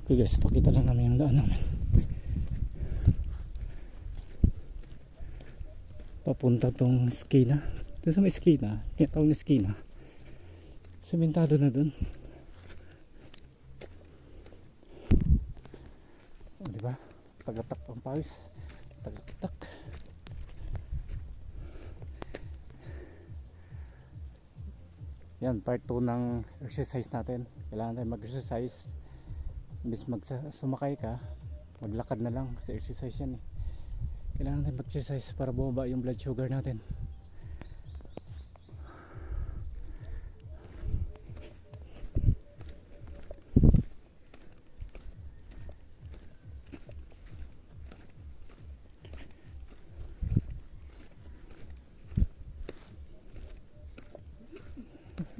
Okay guys, pakita lang namin yung daan namin. Papunta tong skina. Doon sa may skina, tinatawag na skina. Sementado na dun. O, diba? Tagatak ang pawis. Tagatak. Yan, part 2 ng exercise natin. Kailangan tayo mag-exercise. Imbis sumakay ka, maglakad na lang kasi exercise yan eh. Kailangan tayo mag-exercise para bumaba yung blood sugar natin.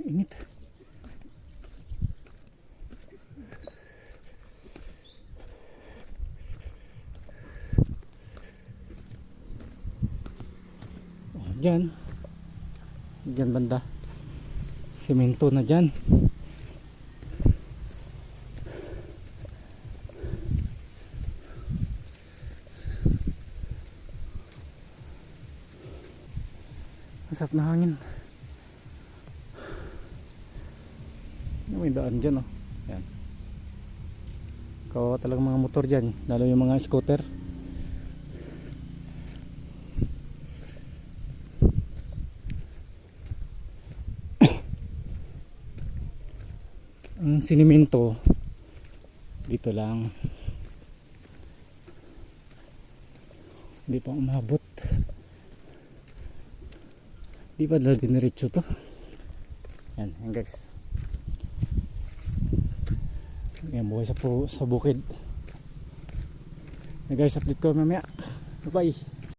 Init. Diyan banda semento na dyan. Masarap na hangin. May daan dyan oh. Yan. Kawawa talagang mga motor dyan, lalo yung mga scooter. Ang sinimento dito lang, hindi pa umabot, di pa dala diniretso to. Yan guys, yan buhay sa bukid. Guys, update ko mamaya. Bye bye.